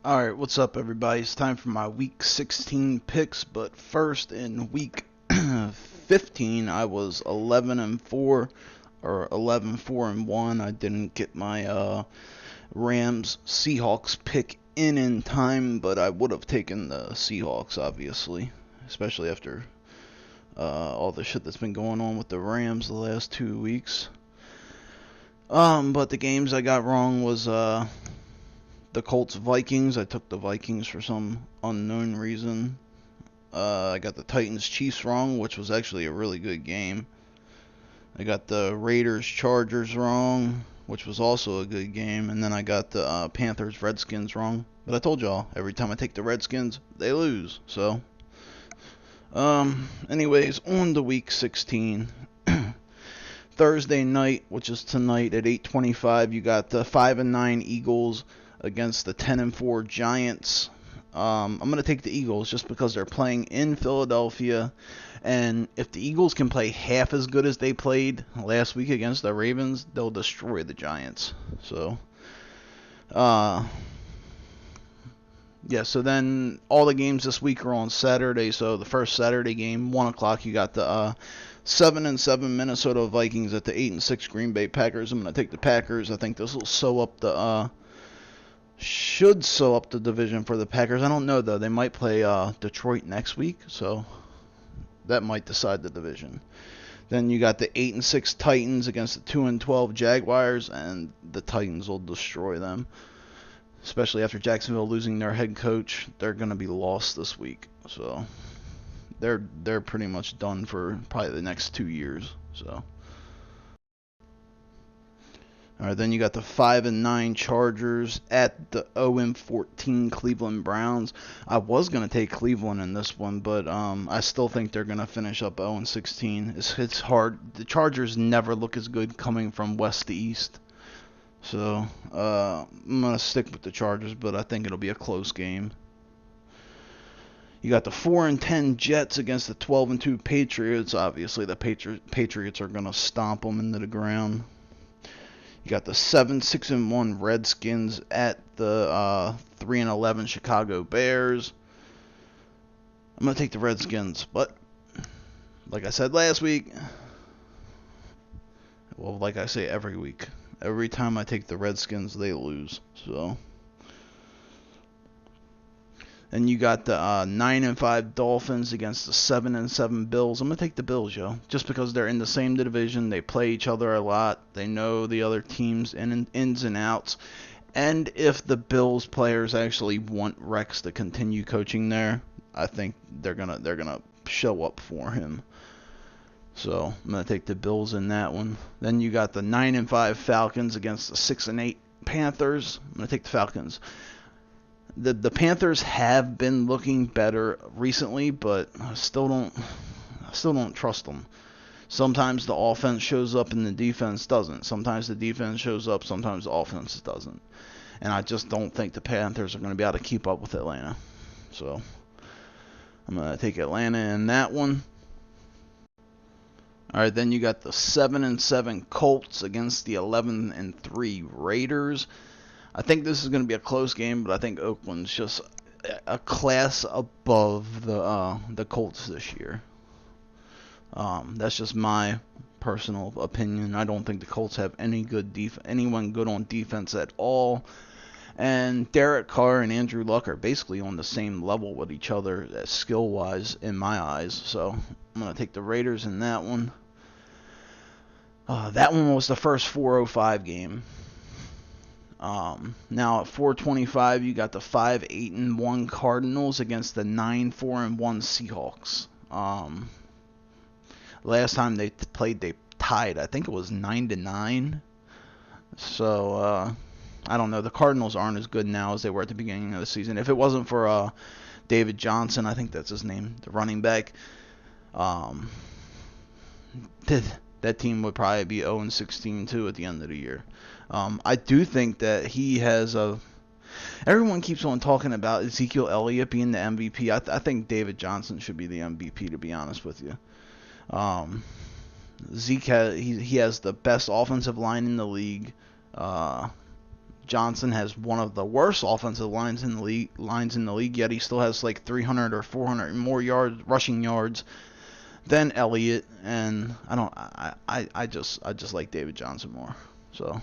Alright, what's up everybody? It's time for my week 16 picks, but first in week 15 I was 11 and 4 or 11 4 and 1. I didn't get my Rams Seahawks pick in time, but I would have taken the Seahawks obviously, especially after all the shit that's been going on with the Rams the last 2 weeks. But the games I got wrong was the Colts Vikings. I took the Vikings for some unknown reason. I got the Titans Chiefs wrong, which was actually a really good game. I got the Raiders Chargers wrong, which was also a good game. And then I got the Panthers Redskins wrong. But I told y'all, every time I take the Redskins, they lose. So, anyways, on to week 16. Thursday night, which is tonight at 8:25, you got the 5-9 Eagles against the 10-4 Giants. I'm going to take the Eagles just because they're playing in Philadelphia, and if the Eagles can play half as good as they played last week against the Ravens, they'll destroy the Giants. So, yeah, so then all the games this week are on Saturday. So the first Saturday game, 1 o'clock, you got the 7-7 Minnesota Vikings at the 8-6 Green Bay Packers. I'm going to take the Packers. I think this will should sew up the division for the Packers. I don't know though. They might play Detroit next week, so that might decide the division. Then you got the 8-6 Titans against the 2-12 Jaguars, and the Titans will destroy them. Especially after Jacksonville losing their head coach, they're gonna be lost this week. So they're pretty much done for probably the next 2 years. So. Alright, then you got the 5-9 Chargers at the 0-14 Cleveland Browns. I was gonna take Cleveland in this one, but I still think they're gonna finish up 0-16. It's hard. The Chargers never look as good coming from west to east, so I'm gonna stick with the Chargers, but I think it'll be a close game. You got the 4-10 Jets against the 12-2 Patriots. Obviously, the Patriots are gonna stomp them into the ground. You got the 7-6-1 Redskins at the 3-11 Chicago Bears. I'm gonna take the Redskins, but like I said last week, well, like I say every week, every time I take the Redskins, they lose. So, and you got the 9-5 Dolphins against the 7-7 Bills. I'm gonna take the Bills, yo, just because they're in the same division. They play each other a lot. They know the other teams ins and outs. And if the Bills players actually want Rex to continue coaching there, I think they're gonna show up for him. So I'm gonna take the Bills in that one. Then you got the 9-5 Falcons against the 6-8 Panthers. I'm gonna take the Falcons. The Panthers have been looking better recently, but I still don't trust them. Sometimes the offense shows up and the defense doesn't. Sometimes the defense shows up, sometimes the offense doesn't. And I just don't think the Panthers are going to be able to keep up with Atlanta. So I'm going to take Atlanta in that one. All right, then you got the 7-7 Colts against the 11-3 Raiders. I think this is going to be a close game, but I think Oakland's just a class above the Colts this year. That's just my personal opinion. I don't think the Colts have anyone good on defense at all. And Derek Carr and Andrew Luck are basically on the same level with each other skill-wise in my eyes. So I'm going to take the Raiders in that one. That one was the first 4:05 game. Now at 4:25, you got the 5-8-1 Cardinals against the 9-4-1 Seahawks. Last time they played, they tied. I think it was 9-9. So I don't know. The Cardinals aren't as good now as they were at the beginning of the season. If it wasn't for David Johnson, I think that's his name, the running back, that team would probably be 0-16 too at the end of the year. I do think that he has a. Everyone keeps on talking about Ezekiel Elliott being the MVP. I think David Johnson should be the MVP, to be honest with you. Zeke he has the best offensive line in the league. Johnson has one of the worst offensive lines in the league, yet he still has like 300 or 400 more yards, rushing yards than Elliott, and I just like David Johnson more. So,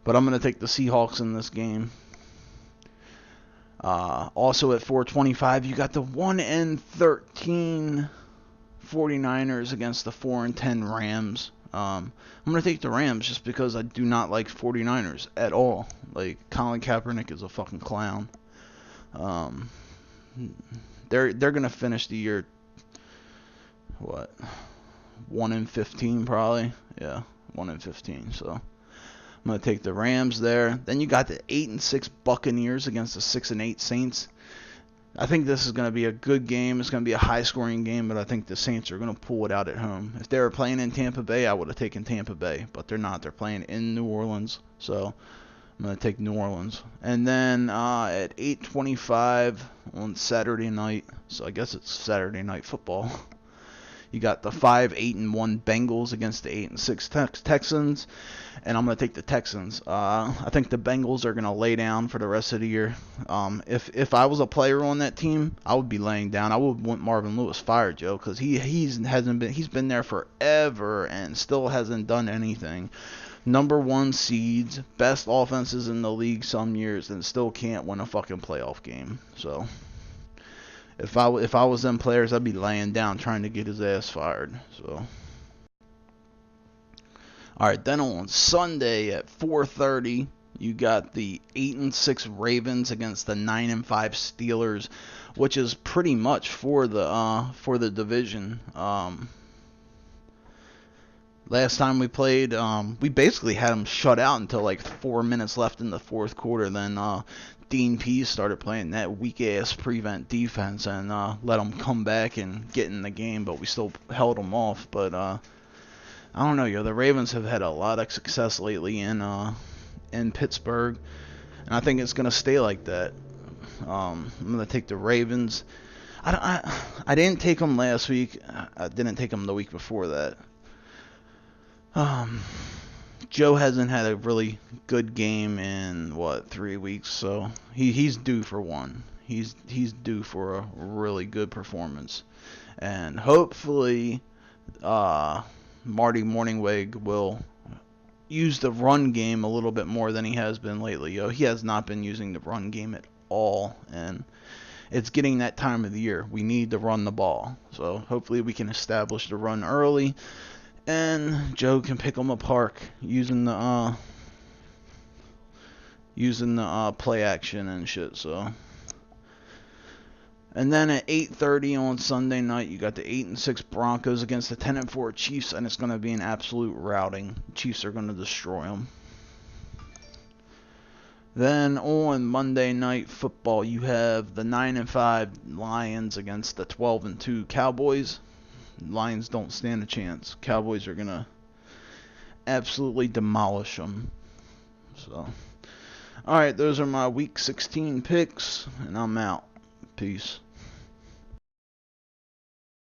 but I'm gonna take the Seahawks in this game. Also at 425, you got the 1-13 49ers against the 4-10 Rams. I'm going to take the Rams just because I do not like 49ers at all. Like, Colin Kaepernick is a fucking clown. They're going to finish the year, 1-15 probably? Yeah, 1-15, so I'm going to take the Rams there. Then you got the 8-6 Buccaneers against the 6-8 Saints. I think this is going to be a good game. It's going to be a high-scoring game, but I think the Saints are going to pull it out at home. If they were playing in Tampa Bay, I would have taken Tampa Bay, but they're not. They're playing in New Orleans, so I'm going to take New Orleans. And then at 8:25 on Saturday night, so I guess it's Saturday night football, you got the 5-8-1 Bengals against the 8-6 Texans, and I'm going to take the Texans. I think the Bengals are going to lay down for the rest of the year. If I was a player on that team, I would be laying down. I would want Marvin Lewis fired, Joe, because he's been there forever and still hasn't done anything. Number 1 seeds, best offenses in the league some years, and still can't win a fucking playoff game. So if I was them players, I'd be laying down trying to get his ass fired. So, all right, then on Sunday at 4:30, you got the 8-6 Ravens against the 9-5 Steelers, which is pretty much for the division. Last time we played, we basically had them shut out until like 4 minutes left in the fourth quarter. Then Dean Pease started playing that weak-ass prevent defense and let them come back and get in the game, but we still held them off. But I don't know, the Ravens have had a lot of success lately in Pittsburgh, and I think it's going to stay like that. I'm going to take the Ravens. I didn't take them last week. I didn't take them the week before that. Joe hasn't had a really good game in 3 weeks, so he's due for one. He's due for a really good performance, and hopefully Marty Morningweg will use the run game a little bit more than he has been lately. He has not been using the run game at all, and it's getting that time of the year. We need to run the ball, so hopefully we can establish the run early. And Joe can pick them apart using the play action and shit. So, and then at 8:30 on Sunday night, you got the 8-6 Broncos against the 10-4 Chiefs, and it's going to be an absolute routing. The Chiefs are going to destroy them. Then on Monday Night Football, you have the 9-5 Lions against the 12-2 Cowboys. Lions don't stand a chance. Cowboys are going to absolutely demolish them. So, alright, those are my Week 16 picks, and I'm out. Peace.